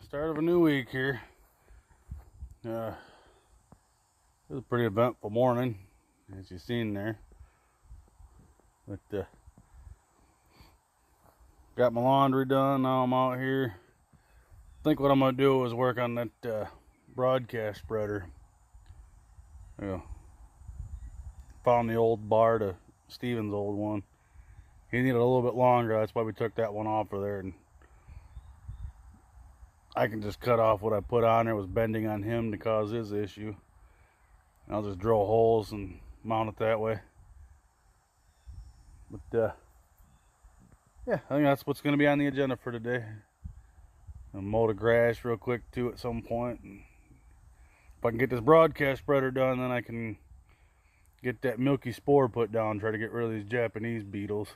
Start of a new week here. It was a pretty eventful morning, as you've seen there. But got my laundry done. Now I'm out here. I think what I'm gonna do is work on that broadcast spreader. Found the old bar to Steven's old one. He needed a little bit longer. That's why we took that one off of there. And I can just cut off what I put on there. It was bending on him to cause his issue. And I'll just drill holes and mount it that way. But yeah, I think that's what's going to be on the agenda for today. I'll mow the grass real quick too at some point. And if I can get this broadcast spreader done, then I can get that milky spore put down, try to get rid of these Japanese beetles.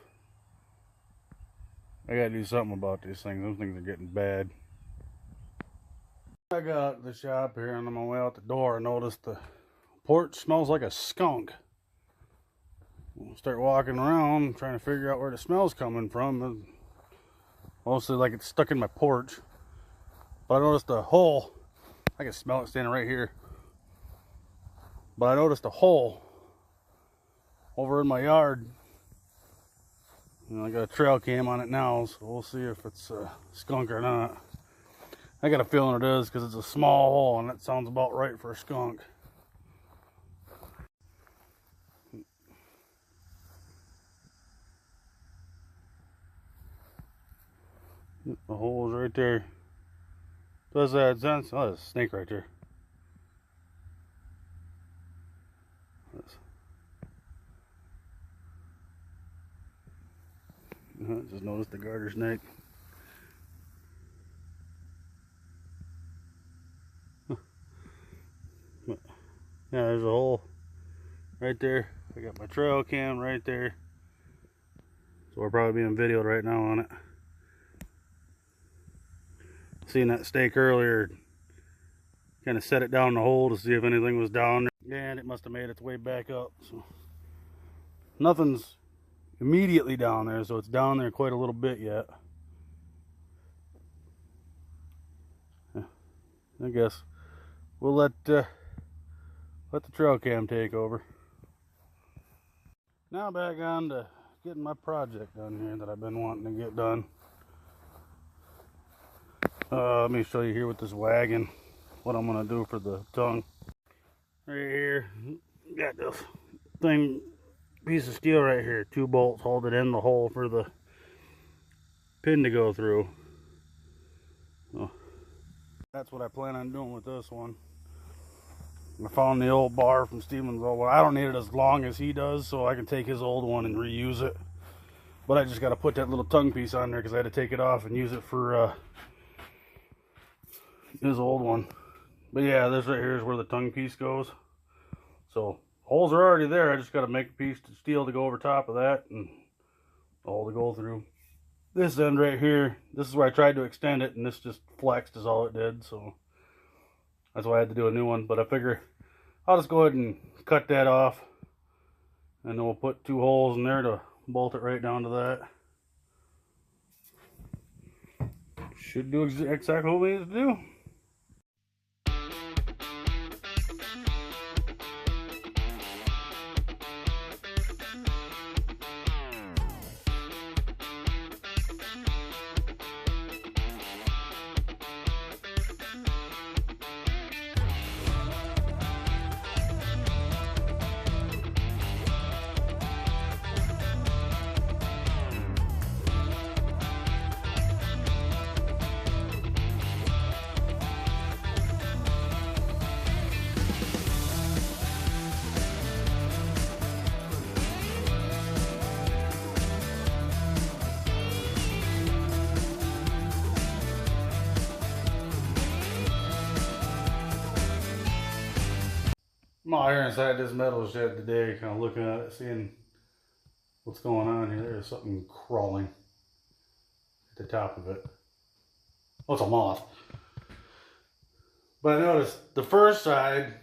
I gotta do something about these things. Those things are getting bad. I got out of the shop here, and on my way out the door, I noticed the porch smells like a skunk. I'll start walking around, trying to figure out where the smell's coming from. Mostly like it's stuck in my porch. But I noticed a hole. I can smell it standing right here. But I noticed a hole over in my yard. And I got a trail cam on it now, so we'll see if it's a skunk or not. I got a feeling it is because it's a small hole, and that sounds about right for a skunk. The hole is right there. Does that sense? Oh, there's a snake right there. Just noticed the garter snake. Yeah, there's a hole right there. I got my trail cam right there. So we're probably being videoed right now on it. Seen that stake earlier. Kind of set it down the hole to see if anything was down there. And it must have made its way back up. So nothing's immediately down there, so it's down there quite a little bit yet. I guess we'll let the trail cam take over. Now back on to getting my project done here that I've been wanting to get done. Let me show you here with this wagon what I'm gonna do for the tongue. Right here, got this thing, piece of steel right here, 2 bolts hold it in the hole for the pin to go through. So that's what I plan on doing with this one. I found the old bar from Steven's old one. I don't need it as long as he does, so I can take his old one and reuse it. But I just got to put that little tongue piece on there because I had to take it off and use it for his old one. But yeah, this right here is where the tongue piece goes. So holes are already there. I just got to make a piece of steel to go over top of that and the hole to go through. This end right here, this is where I tried to extend it, and this just flexed is all it did. So that's why I had to do a new one. But I figure I'll just go ahead and cut that off, and then we'll put 2 holes in there to bolt it right down to that. Should do exactly what we need to do. I'm out here inside this metal shed today, kind of looking at it, seeing what's going on here. There's something crawling at the top of it. Oh, it's a moth. But I noticed the first side,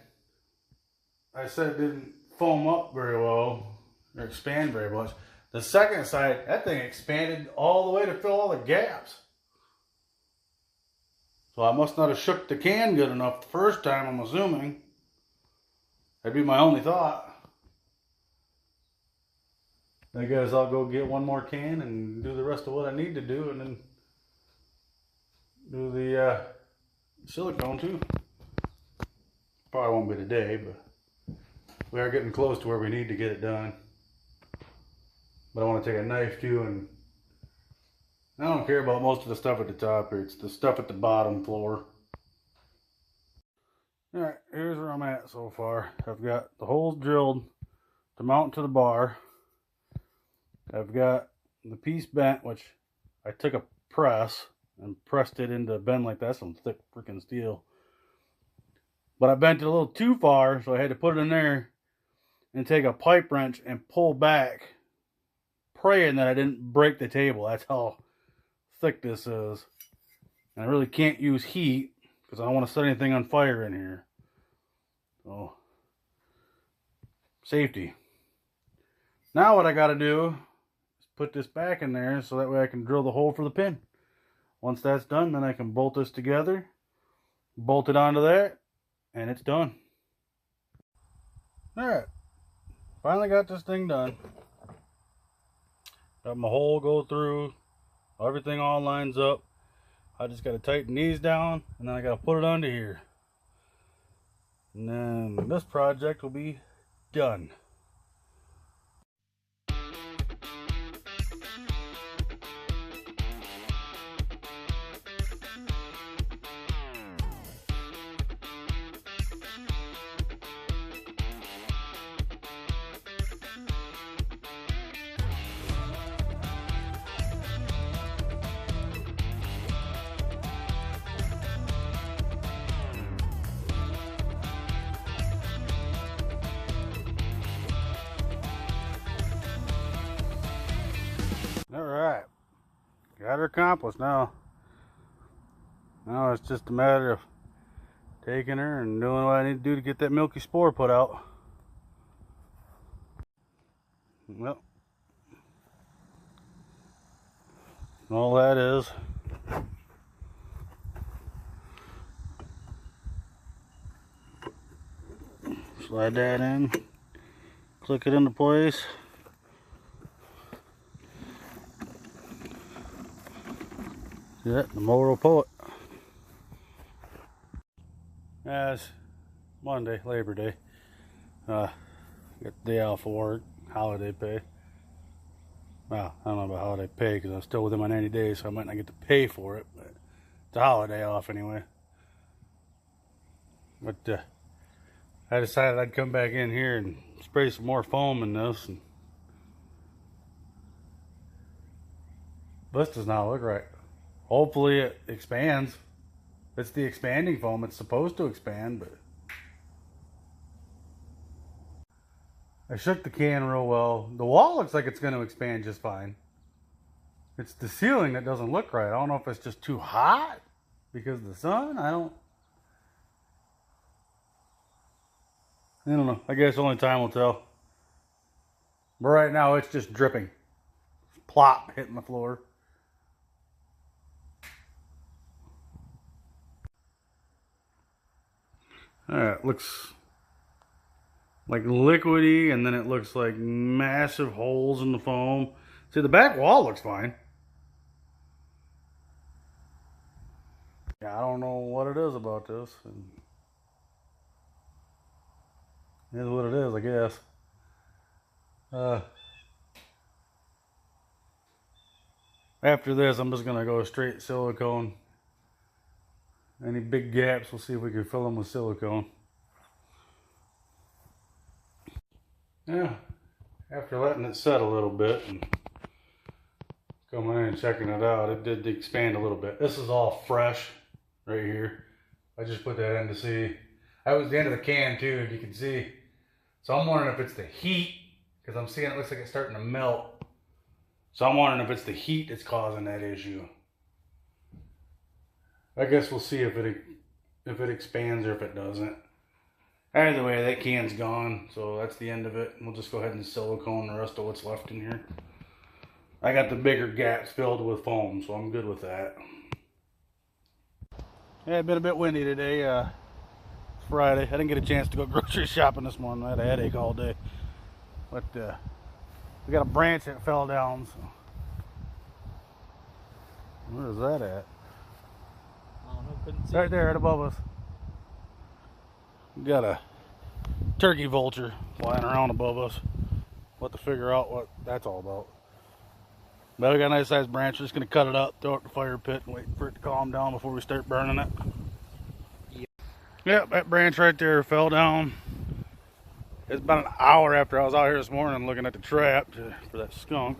I said didn't foam up very well, or expand very much. The second side, that thing expanded all the way to fill all the gaps. So I must not have shook the can good enough the first time, I'm assuming. That'd be my only thought. I guess I'll go get one more can and do the rest of what I need to do, and then do the silicone too. Probably won't be today, but we are getting close to where we need to get it done. But I want to take a knife too, and I don't care about most of the stuff at the top here. It's the stuff at the bottom floor. Alright, here's where I'm at so far. I've got the holes drilled to mount to the bar. I've got the piece bent, which I took a press and pressed it into a bend like that. Some thick freaking steel. But I bent it a little too far, so I had to put it in there and take a pipe wrench and pull back, praying that I didn't break the table. That's how thick this is. And I really can't use heat because I don't want to set anything on fire in here. So, safety. Now what I got to do is put this back in there so that way I can drill the hole for the pin. Once that's done, then I can bolt this together, bolt it onto that, and it's done. Alright, finally got this thing done. Got my hole go through, everything all lines up. I just got to tighten these down, and then I got to put it onto here. And then this project will be done. Alright, got her accomplished now. Now it's just a matter of taking her and doing what I need to do to get that milky spore put out. Well, all that is. Slide that in, click it into place. Yeah, the mower will pull it. As Monday, Labor Day. Got the day off of work, holiday pay. Well, I don't know about holiday pay because I'm still within my 90 days, so I might not get to pay for it, but it's a holiday off anyway. But I decided I'd come back in here and spray some more foam in this. And this does not look right. Hopefully it expands. It's the expanding foam. It's supposed to expand, but I shook the can real well. The wall looks like it's going to expand just fine. It's the ceiling that doesn't look right. I don't know if it's just too hot because of the sun. I don't know. I guess only time will tell. But right now it's just dripping. Plop, hitting the floor. Alright, looks like liquidy, and then it looks like massive holes in the foam. See, the back wall looks fine. Yeah, I don't know what it is about this. It is what it is, I guess. After this, I'm just gonna go straight silicone. Any big gaps, we'll see if we can fill them with silicone. Yeah, after letting it set a little bit and coming in and checking it out, it did expand a little bit. This is all fresh right here. I just put that in to see. That was the end of the can too, if you can see. So I'm wondering if it's the heat, because I'm seeing it looks like it's starting to melt. So I'm wondering if it's the heat that's causing that issue. I guess we'll see if it expands or if it doesn't. Either way, that can's gone, so that's the end of it. We'll just go ahead and silicone the rest of what's left in here. I got the bigger gaps filled with foam, so I'm good with that. Yeah, it's been a bit windy today. It's Friday. I didn't get a chance to go grocery shopping this morning. I had a headache all day. But we got a branch that fell down. So. Where is that at? I don't know, couldn't see. Right there, right above us. We got a turkey vulture flying around above us. We'll have to figure out what that's all about. But we got a nice sized branch. We're just going to cut it up, throw it in the fire pit, and wait for it to calm down before we start burning it. Yep, that branch right there fell down. It's about an hour after I was out here this morning looking at the trap for that skunk.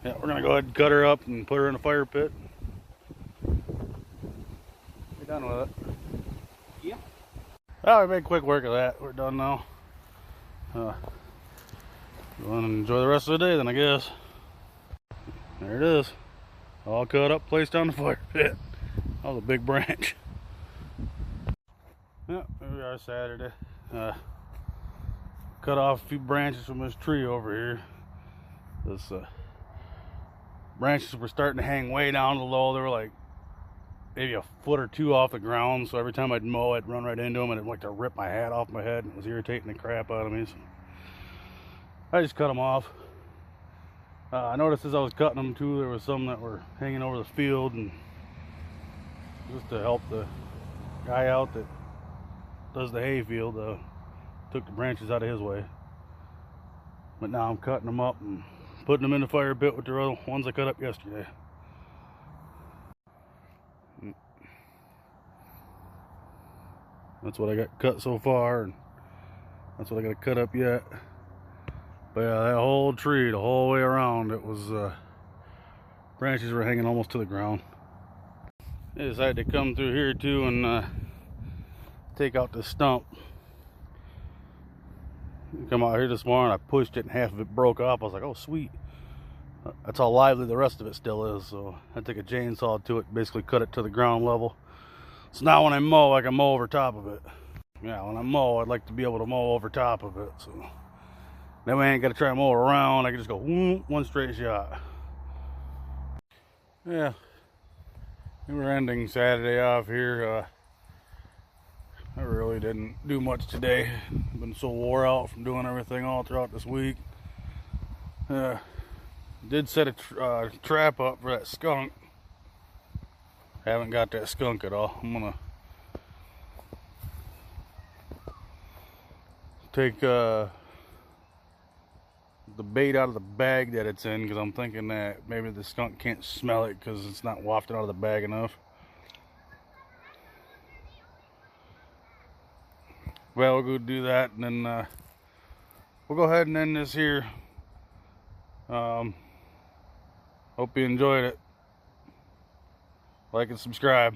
Yeah, we're going to go ahead and cut her up and put her in the fire pit. Be done with it. Yeah. Well, we made quick work of that. We're done now. Go on and enjoy the rest of the day then, I guess. There it is. All cut up, placed on the fire pit. That was a big branch. Yep, here we are Saturday. Cut off a few branches from this tree over here. This branches were starting to hang way down low. They were like maybe a foot or two off the ground. So every time I'd mow, I'd run right into them and it'd like to rip my hat off my head. It was irritating the crap out of me. So I just cut them off. I noticed as I was cutting them too, there was some that were hanging over the field, and just to help the guy out that does the hay field, took the branches out of his way. But now I'm cutting them up and putting them in the fire pit with the other ones I cut up yesterday. That's what I got cut so far, and that's what I got to cut up yet. But yeah, that whole tree, the whole way around, it was branches were hanging almost to the ground. I decided to come through here too and take out the stump. Come out here this morning, I pushed it and half of it broke off. I was like, oh sweet. That's how lively the rest of it still is. So I took a chainsaw to it, basically cut it to the ground level. So now when I mow, I can mow over top of it. Yeah, when I mow, I'd like to be able to mow over top of it. So that way I ain't got to try to mow around. I can just go one straight shot. Yeah, we're ending Saturday off here. I really didn't do much today. I've been so wore out from doing everything all throughout this week. Did set a trap up for that skunk. Haven't got that skunk at all. I'm gonna take the bait out of the bag that it's in, because I'm thinking that maybe the skunk can't smell it because it's not wafted out of the bag enough. Well, we'll go do that, and then we'll go ahead and end this here. Hope you enjoyed it. Like and subscribe.